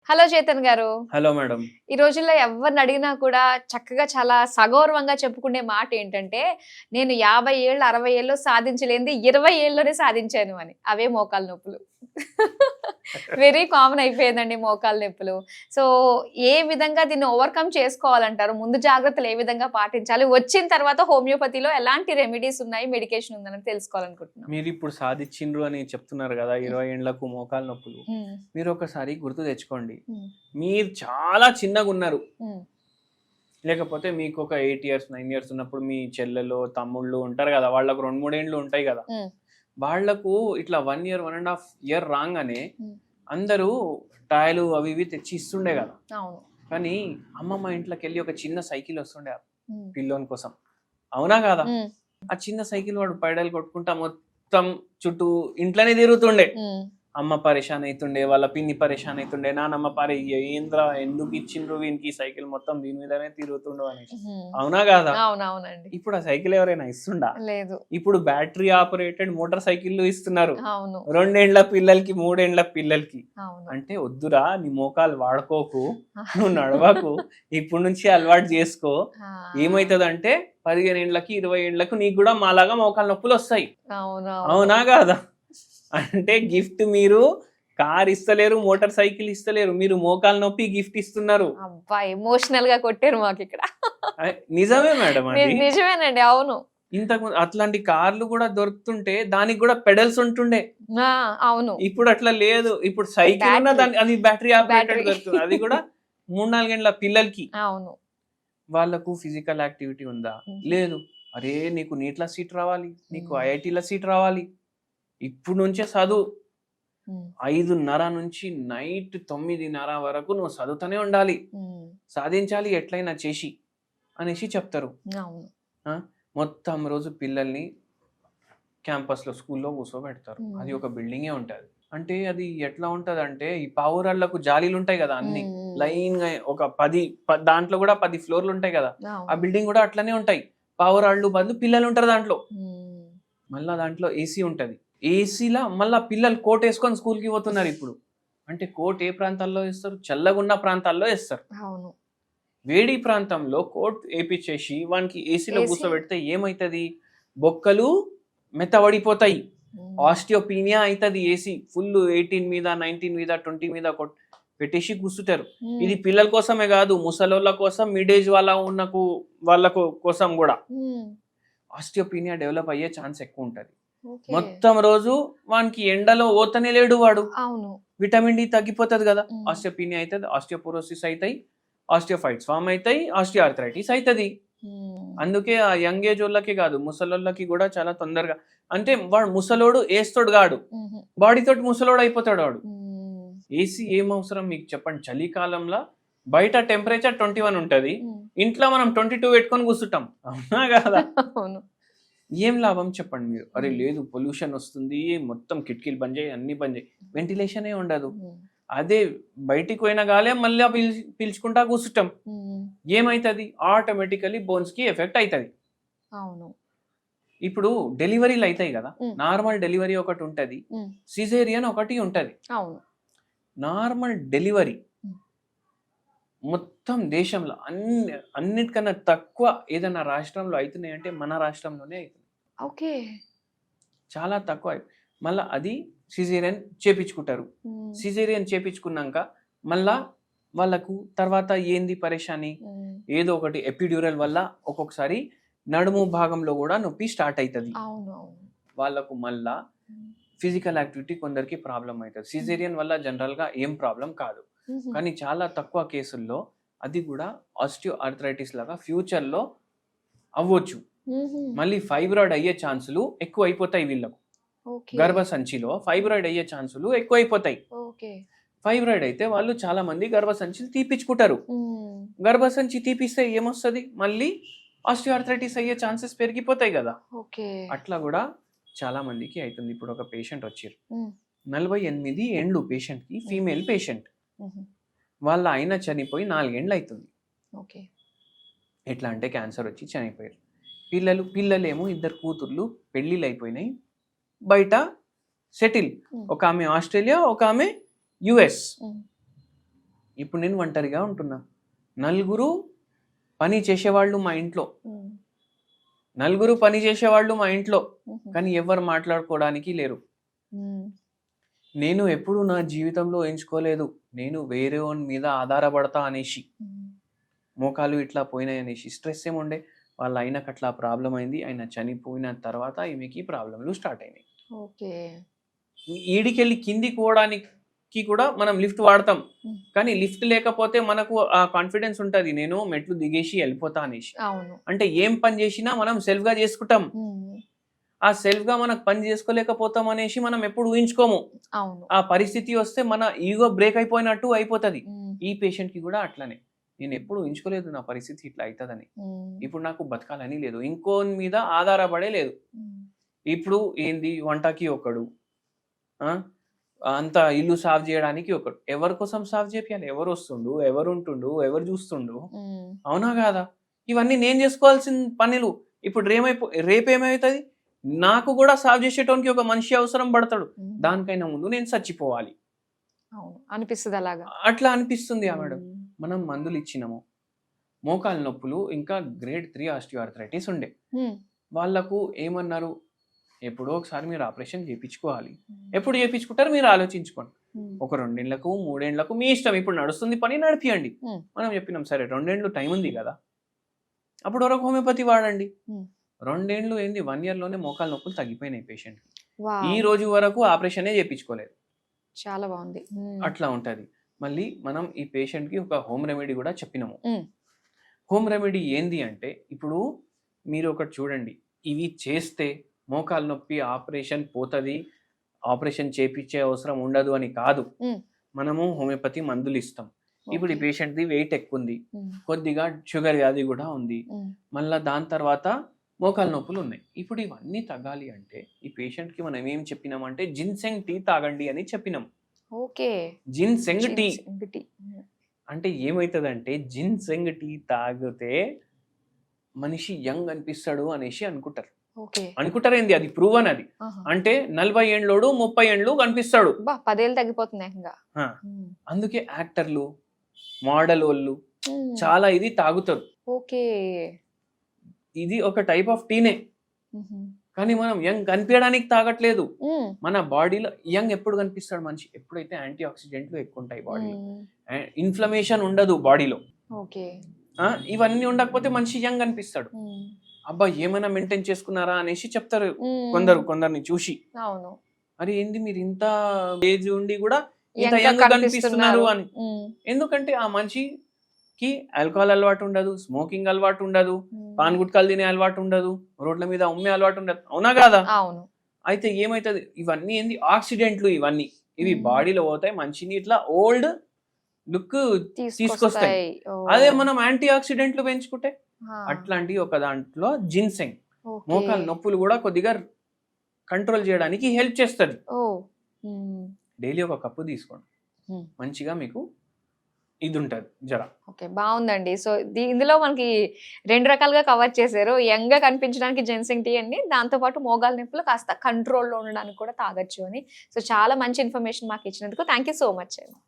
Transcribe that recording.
Hello Chetan గారు. Hello madam. ఈ రోజుల్లో ఎవరిని అడిగినా కూడా చక్కగా చాలా సగౌరవంగా చెప్పుకునే మాట ఏంటంటే, నేను 50 ఏళ్ళు, 60 ఏళ్ళు సాధించలేనిది 20 ఏళ్ళలోనే సాధించాను అని. అవే మోకాళ్ళ నొప్పులు. వెరీ కామన్ అయిపోయిందండి మోకాళ్ళ నొప్పులు. సో, ఏ విధంగా దీన్ని ఓవర్‌కమ్ చేసుకోవాలంటారు? ముందు జాగ్రత్తలు ఏ విధంగా పాటించాలి? వచ్చిన తర్వాత హోమియోపతిలో ఎలాంటి రెమెడీస్ ఉన్నాయి, మెడికేషన్ ఉందని తెలుసుకోవాలనుకుంటున్నాం. మీరిప్పుడు సాధించిండ్రు అని చెప్తున్నారు కదా, 20 ఏండ్లకు మోకాలు నొప్పులు. హ్మ్. మీరు ఒకసారి గుర్తు తెచ్చుకోండి, హ్మ్. మీరు చాలా చిన్నగా ఉన్నారు. హ్మ్. లేకపోతే మీకు ఒక 8 ఇయర్స్ 9 ఇయర్స్ ఉన్నప్పుడు మీ చెల్లెలు తమ్ముళ్ళు ఉంటారు కదా, వాళ్ళకు 2-3 ఏండ్లు ఉంటాయి కదా, హ్మ్. వాళ్లకు ఇట్లా 1 ఇయర్ 1.5 ఇయర్ రాగానే హ్మ్. అందరూ టాయ్లు అవి ఇవి తెచ్చి ఇస్తుండే కదా. అవును. కానీ అమ్మమ్మ ఇంట్లోకి వెళ్ళి ఒక చిన్న సైకిల్ వస్తుండే హ్మ్. పిల్లోని కోసం, అవునా కాదా? హ్మ్. ఆ చిన్న సైకిల్ వాడు పైడలు కొట్టుకుంటా మొత్తం చుట్టూ ఇంట్లోనే తిరుగుతుండే. హ్మ్. అమ్మ పరేషాన్ అవుతుండే, వాళ్ళ పిన్ని పరేషాన్ అవుతుండే, నానమ్మ పారే ఏంద్ర ఎందుకు ఇచ్చిండ్రు వీనికి సైకిల్, మొత్తం దీని మీదనే తిరుగుతుండు అనేసి, హ్మ్. అవునా కాదా? అవునవునండి. ఇప్పుడు ఆ సైకిల్ ఎవరైనా ఇస్తుండా? లేదు. ఇప్పుడు బ్యాటరీ ఆపరేటెడ్ మోటార్ సైకిళ్ళు ఇస్తున్నారు, అవును. 2 ఏండ్ల పిల్లలకి 3 ఏండ్ల పిల్లలకి. అవును. అంటే వద్దురా, నీ మోకాలు వాడుకోకు, నువ్వు నడవకు, ఇప్పుడు నుంచి అలవాటు చేసుకో. ఆ! ఏమైతుందంటే 15 ఏండ్లకి 20 ఏండ్లకు నీకు కూడా మాలాగా మోకాలు నొప్పులు వస్తాయి, అవునవును. అవునా కాదా? అంటే గిఫ్ట్ మీరు కార్ ఇస్తలేరు, మోటార్ సైకిల్ ఇస్తలేరు, మీరు మోకాలు నొప్పి గిఫ్ట్ ఇస్తున్నారు. అబ్బా! ఎమోషనల్ గా కొట్టారు మాకు ఇక్కడ. నిజమే మేడం, అది నిజమేనండి. అవును. ఇంతకు అట్లాంటి కార్లు కూడా దొరుకుతుంటే దానికి కూడా పెడల్స్ ఉంటుండే. ఆ! అవును. ఇప్పుడు అట్లా లేదు, ఇప్పుడు సైకిల్ ఉన్న బ్యాటరీ. దాని అది బ్యాటరీ ఆపరేటెడ్ బ్యాటరీ. దొరుకుతుంది, అది కూడా 3-4 గంటల పిల్లలకి. అవును. వాళ్ళకు ఫిజికల్ యాక్టివిటీ ఉందా? హుహు. లేదు. అరే నీకు నీట్ల సీట్ రావాలి, నీకు హ్మ్. ఐఐటీల సీట్ రావాలి, ఇప్పుడు నుంచే చదువు. హ్మ్. 5:30 నుంచి నైట్ 9:30 వరకు నువ్వు చదువుతూనే ఉండాలి, హ్మ్. సాధించాలి ఎట్లయినా చేసి అనేసి చెప్తారు. అవును. ఆ? మొత్తం రోజు పిల్లల్ని క్యాంపస్లో స్కూల్లో కూర్చోబెడతారు, అది హ్మ్. ఒక బిల్డింగే ఉంటుంది. అంటే అది ఎట్లా ఉంటుంది అంటే, ఈ పావురాళ్లకు జాలీలు ఉంటాయి కదా అన్ని హ్మ్. లైన్గా, ఒక 10 దాంట్లో కూడా 10 ఫ్లోర్లు ఉంటాయి కదా, ఆ అవును. బిల్డింగ్ కూడా అట్లనే ఉంటాయి. పావురాళ్ళు బంధు పిల్లలు ఉంటారు దాంట్లో. హ్మ్. మళ్ళా దాంట్లో ఏసీ ఉంటుంది, ఏసీలా మళ్ళా పిల్లలు కోట్ వేసుకొని స్కూల్కి పోతున్నారు ఇప్పుడు. అంటే కోట్ ఏ ప్రాంతాల్లో వేస్తారు? చల్లగున్న ప్రాంతాల్లో వేస్తారు. అవును. వేడి ప్రాంతంలో కోట్ వేపించేసి వానికి ఏసీలో ఏసీ. కూర్చోబెడితే ఏమవుతుంది? బొక్కలు మెత్తబడిపోతాయి, హ్మ్. ఆస్టియోపీనియా అవుతుంది. ఏసీ ఫుల్ 18 మీద 19 మీద 20 మీద పెట్టేసి కూర్చుంటారు. హ్మ్. ఇది పిల్లల కోసమే కాదు, ముసలోళ్ళ కోసం, మిడ్ ఏజ్ వాళ్ళకు కోసం కూడా హ్మ్. ఆస్టియోపీనియా డెవలప్ అయ్యే ఛాన్స్ ఎక్కువ ఉంటుంది. ఓకే. మొత్తం రోజు వానికి ఎండలో ఓతనే లేడు వాడు, అవును. విటమిన్ డి తగ్గిపోతుంది కదా, హ్మ్. ఆస్టియోపీనియా అవుతుంది, ఆస్టియోపోరోసిస్ అవుతాయి, ఆస్టియోఫైట్స్ ఫామ్ అవుతాయి, ఆస్టియోఆర్థరైటిస్ అవుతుంది. హ్మ్. అందుకే ఆ యంగ్ ఏజ్ వాళ్ళకి కాదు, ముసలోళ్ళకి కూడా చాలా తొందరగా. అంటే వాడు ముసలోడు ఏస్తోడు గాడు, హుహు. బాడీతోటి ముసలోడు అయిపోతాడు వాడు. హ్మ్. ఏసీ ఏం అవసరం మీకు చెప్పండి? చలికాలంలో బయట టెంపరేచర్ 21 ఉంటుంది, హ్మ్. ఇంట్లో మనం 22 పెట్టుకొని కూర్చుంటాం, అవునా కదా? అవును. ఏం లాభం చెప్పండి మీరు? అరే హ్మ్. లేదు పొల్యూషన్ వస్తుంది, మొత్తం కిటికీలు బంద్ చేయి, అన్ని బంద్ చేయి, వెంటిలేషనే ఉండదు. హ్మ్. అదే బయటికి పోయిన గాలే మళ్ళీ పీల్చుకుంటా కూర్చుంటాం, హ్మ్. ఏమవుతుంది? ఆటోమేటికలీ బోన్స్కి ఎఫెక్ట్ అవుతుంది. అవును. ఇప్పుడు డెలివరీలు అవుతాయి కదా, హ్మ్. నార్మల్ డెలివరీ ఒకటి ఉంటుంది, హ్మ్. సిజేరియన్ ఒకటి ఉంటుంది. అవును. నార్మల్ డెలివరీ హ్మ్. మొత్తం దేశంలో అన్నిటికన్నా తక్కువ ఏదైనా రాష్ట్రంలో అవుతున్నాయంటే మన రాష్ట్రంలోనే అవుతుంది. ఓకే. చాలా తక్కువ. మళ్ళీ అది సిజేరియన్ చేపించుకుంటారు. హ్మ్. సిజేరియన్ చేపించుకున్నాక మళ్ళా వాళ్ళకు తర్వాత ఏంది పరేషాని, హ్మ్. ఏదో ఒకటి ఎపిడ్యూరల్ వల్ల ఒక్కొక్కసారి నడుము భాగంలో కూడా నొప్పి స్టార్ట్ అవుతుంది. అవును. అవును. వాళ్ళకు మళ్ళా హ్మ్. ఫిజికల్ యాక్టివిటీ కొందరికి ప్రాబ్లం అవుతుంది. సిజేరియన్ వల్ల జనరల్గా ఏం ప్రాబ్లం కాదు, హుహు. కానీ చాలా తక్కువ కేసుల్లో అది కూడా ఆస్టియో ఆర్థరైటిస్ లాగా ఫ్యూచర్లో అవ్వచ్చు. హుహు. మళ్ళీ ఫైబ్రాయిడ్ అయ్యే ఛాన్సులు ఎక్కువ అయిపోతాయి వీళ్ళకు. ఓకే. గర్భసంచిలో ఫైబ్రాయిడ్ అయ్యే ఛాన్సులు ఎక్కువ అయిపోతాయి. ఓకే. ఫైబ్రాయిడ్ అయితే వాళ్ళు చాలా మంది గర్భసంచిని తీపించుకుంటారు. హ్మ్. గర్భసంచి తీపిస్తే ఏమొస్తుంది? మళ్ళీ ఆస్టియోఆర్థరైటిస్ అయ్యే ఛాన్సెస్ పెరిగిపోతాయి కదా. ఓకే. అట్లా కూడా చాలా మందికి అవుతుంది. ఇప్పుడు ఒక పేషెంట్ వచ్చారు, హ్మ్. 48 ఏండ్లు పేషెంట్కి, ఫీమేల్ పేషెంట్. హుహు. వాళ్ళ ఆయన చనిపోయి 4 ఏండ్లు అవుతుంది. ఓకే. ఎట్లా అంటే క్యాన్సర్ వచ్చి చనిపోయారు. పిల్లలేమో 2 కూతుర్లు పెళ్ళిళ్ళు అయిపోయినాయి, బయట సెటిల్. హ్మ్. ఒక ఆమె ఆస్ట్రేలియా, ఒక ఆమె యుఎస్. హ్మ్. ఇప్పుడు నేను ఒంటరిగా ఉంటున్నా, నలుగురు పని చేసేవాళ్ళు మా ఇంట్లో, నలుగురు పని చేసేవాళ్ళు మా ఇంట్లో, కానీ ఎవరు మాట్లాడుకోవడానికి లేరు. నేను ఎప్పుడు నా జీవితంలో ఎంచుకోలేదు నేను వేరే వాని మీద ఆధారపడతా అనేసి, మోకాలు ఇట్లా పోయినాయి అనేసి. స్ట్రెస్ ఏముండే, వాళ్ళ ఆయనకు అట్లా ప్రాబ్లం అయింది, ఆయన చనిపోయిన తర్వాత ఈమెకి ప్రాబ్లంలు స్టార్ట్ అయినాయి. ఓకే. ఈడికెళ్ళి కిందికి పోవడానికి కూడా మనం లిఫ్ట్ వాడతాం, కానీ లిఫ్ట్ లేకపోతే మనకు ఆ కాన్ఫిడెన్స్ ఉంటది, నేను మెట్లు దిగేసి వెళ్ళిపోతా అనేసి. అవును. అంటే ఏం పని చేసినా మనం సెల్ఫ్ గా చేసుకుంటాం, ఆ సెల్ఫ్ గా మనకు పని చేసుకోలేకపోతాం అనేసి మనం ఎప్పుడు ఊహించుకోము. అవును. ఆ పరిస్థితి వస్తే మన ఈగో బ్రేక్ అయిపోయినట్టు అయిపోతుంది. ఈ పేషెంట్ కి కూడా అట్లనే, నేను ఎప్పుడు ఊహించుకోలేదు నా పరిస్థితి ఇట్లా అవుతుందని. ఇప్పుడు నాకు బతకాలని లేదు, ఇంకోని మీద ఆధారపడే లేదు. ఇప్పుడు ఏంది, వంటకి ఒకడు, అంత ఇల్లు సాఫ్ చేయడానికి ఒకడు, ఎవరి కోసం సాఫ్ చేయాలి, ఎవరు వస్తుండు, ఎవరు ఉంటుండు, ఎవరు చూస్తుండు, అవునా కాదా? ఇవన్నీ నేను చేసుకోవాల్సిన పనులు. ఇప్పుడు రేపేమవుతుంది, నాకు కూడా సాఫ్ చేసేటోనికి ఒక మనిషి అవసరం పడతాడు, దానికైనా ముందు నేను చచ్చిపోవాలి అనిపిస్తుంది. అలాగా అట్లా అనిపిస్తుంది. మేడం, మనం మందులు ఇచ్చినాము, మోకాలు నొప్పులు ఇంకా గ్రేడ్ 3 ఆస్టియోఆర్థరైటిస్ ఉండే వాళ్ళకు ఏమన్నారు, ఎప్పుడో ఒకసారి మీరు ఆపరేషన్ చేయించుకోవాలి. ఎప్పుడు చేయించుకుంటారు మీరు ఆలోచించుకోండి, ఒక 2 ఏళ్లకు 3 ఏళ్లకు మీ ఇష్టం, ఇప్పుడు నడుస్తుంది పని నడిపియండి. మనం చెప్పినాం సరే 2 ఏళ్ళు టైం ఉంది కదా, అప్పుడు వరకు హోమియోపతి వాడండి. 2 ఏళ్ళు ఏంది, 1 year లోనే మోకాలు నొప్పులు తగ్గిపోయినాయి పేషెంట్. ఈ రోజు వరకు ఆపరేషనే చేయించుకోలేదు. చాలా బాగుంది. అట్లా ఉంటది. మళ్ళీ మనం ఈ పేషెంట్ కి ఒక హోమ్ రెమెడీ కూడా చెప్పినాము. హోమ్ రెమెడీ ఏంది అంటే, ఇప్పుడు మీరు ఒకటి చూడండి, ఇవి చేస్తే మోకాలు నొప్పి ఆపరేషన్ పోతుంది, ఆపరేషన్ చేపించే అవసరం ఉండదు అని కాదు. మనము హోమియోపతి మందులు ఇస్తాం. ఇప్పుడు ఈ పేషెంట్ ది వెయిట్ ఎక్కువ ఉంది, కొద్దిగా షుగర్ వ్యాధి కూడా ఉంది, మళ్ళీ దాని తర్వాత మోకాలు నొప్పులు ఉన్నాయి. ఇప్పుడు ఇవన్నీ తగ్గాలి అంటే ఈ పేషెంట్ కి మనం ఏం చెప్పినామంటే జిన్సెంగ్ టీ తాగండి అని చెప్పినాం. ఓకే. జిన్సెంగ్ టీ అంటే ఏమవుతుందంటే, జిన్సెంగ్ టీ తాగితే మనిషి యంగ్ అనిపిస్తాడు అనేసి అనుకుంటారు. ఏంది, అది ప్రూవ్ అది. అంటే 40 ఏండ్లోడు 30 ఏండ్లు కనిపిస్తాడు, 10 ఏళ్ళు తగ్గిపోతుంది. అందుకే యాక్టర్లు, మోడల్ వాళ్ళు చాలా ఇది తాగుతారు. ఓకే. ఇది ఒక టైప్ ఆఫ్ టీనే, కానీ మనం యంగ్ కనిపించడానికి తాగట్లేదు. మన బాడీలో యంగ్ ఎప్పుడు కనిపిస్తాడు మనిషి, ఎప్పుడైతే యాంటీ ఆక్సిడెంట్లు ఎక్కువ ఉంటాయి బాడీలో, ఇన్ఫ్లమేషన్ ఉండదు బాడీలో, ఇవన్నీ ఉండకపోతే మనిషి యంగ్ కనిపిస్తాడు. అబ్బా ఏమైనా మెయింటైన్ చేసుకున్నారా అనేసి చెప్తారు కొందరిని చూసి. అవును, అరే ఏంది మీరు ఇంత ఏజ్ ఉండి కూడా ఇంత యంగ్ కనిపిస్తున్నారు అని. ఎందుకంటే ఆ మనిషికి ఆల్కహాల్ అలవాటు ఉండదు, స్మోకింగ్ అలవాటు ఉండదు, పాన్ గుట్కాలు తినే అలవాటు ఉండదు, రోడ్ల మీద ఉమ్మే అలవాటు ఉండదు, అవునా కాదా? అవును. అయితే ఏమైతుంది, ఇవన్నీ ఏంది ఆక్సిడెంట్లు, ఇవి బాడీలో పోతాయి, మనిషిని ఇట్లా ఓల్డ్ లుక్ తీసుకొస్తాయి. అదే మనం యాంటీ ఆక్సిడెంట్లు పెంచుకుంటే అట్లాంటి ఒక దాంట్లో జిన్సెంగ్ మోకాలు నొప్పులు కూడా కొద్దిగా కంట్రోల్ చేయడానికి హెల్ప్ చేస్తుంది. డైలీ ఒక కప్పు తీసుకోండి, మంచిగా మీకు ఇది ఉంటుంది జర. ఓకే, బాగుందండి. సో ఇందులో మనకి 2 రకాలుగా కవర్ చేశారు. యంగ్ గా కనిపించడానికి జిన్సెంగ్ టీ అండి, దాంతోపాటు మోకాలు నొప్పులు కాస్త కంట్రోల్లో ఉండడానికి కూడా తాగొచ్చు అని. సో చాలా మంచి ఇన్ఫర్మేషన్ మాకు ఇచ్చినందుకు థ్యాంక్ యూ సో మచ్ అండి.